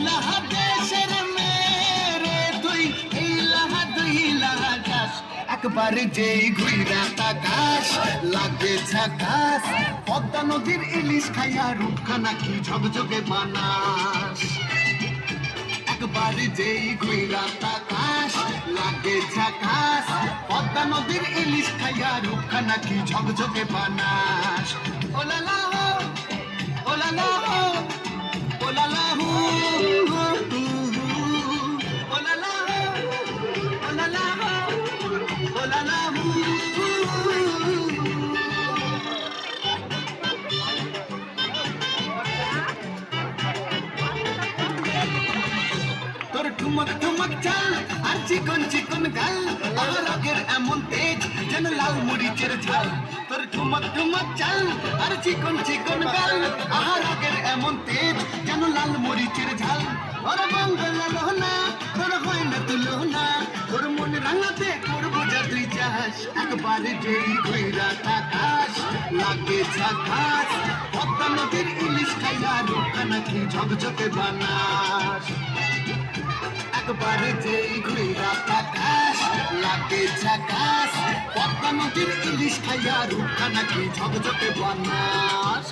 লাহা দেশের মেরে তুই এই লাহা দুই লাহা যাস একবার যেই ঘুইরা তাকাস লাগে ঝাকাস পদ্মা নদীর ইলিশ খাইয়া রূপখানা কি ঝকঝকে বানাস একবার যেই ঘুইরা তাকাস লাগে ঝাকাস পদ্মা নদীর ইলিশ খাইয়া রূপখানা কি ঝকঝকে বানাস oh la la oh la la oh la la oh la la oh la la oh la la তোর ঠুমক ঠুমক চাল আর চিকন চিকন গাল আমার রগের এমন তেজ যেন লাল মরিচের ঝাল তোর ঠুমক ঠুমক চাল আর চিকন চিকন গাল আমার রগের এমন তেজ যেন লাল মরিচের ঝাল ওর বাংলা লোহনা তোর হয় না তুলনা তোর মন রাঙাতে করবো যা তুই চাস একবার যেই ঘুইরা তাকাস লাগে ঝাকাস পদ্মা নদীর ইলিশ খাইয়া রূপখানা কি ঝকঝকে বানাস একবার যেই ঘুইরা তাকাস লাগে ঝাকাস পদ্মা নদীর ইলিশ খাইয়া রূপখানা কি ঝকঝকে বানাস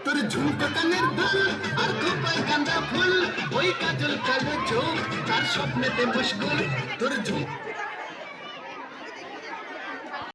তোর ঝুমকো কানের দুল আর খোপায় গাঁদা ফুল ওই কাজল কালো চোখ তার স্বপ্নেতে মুশকুল তোর ঝুম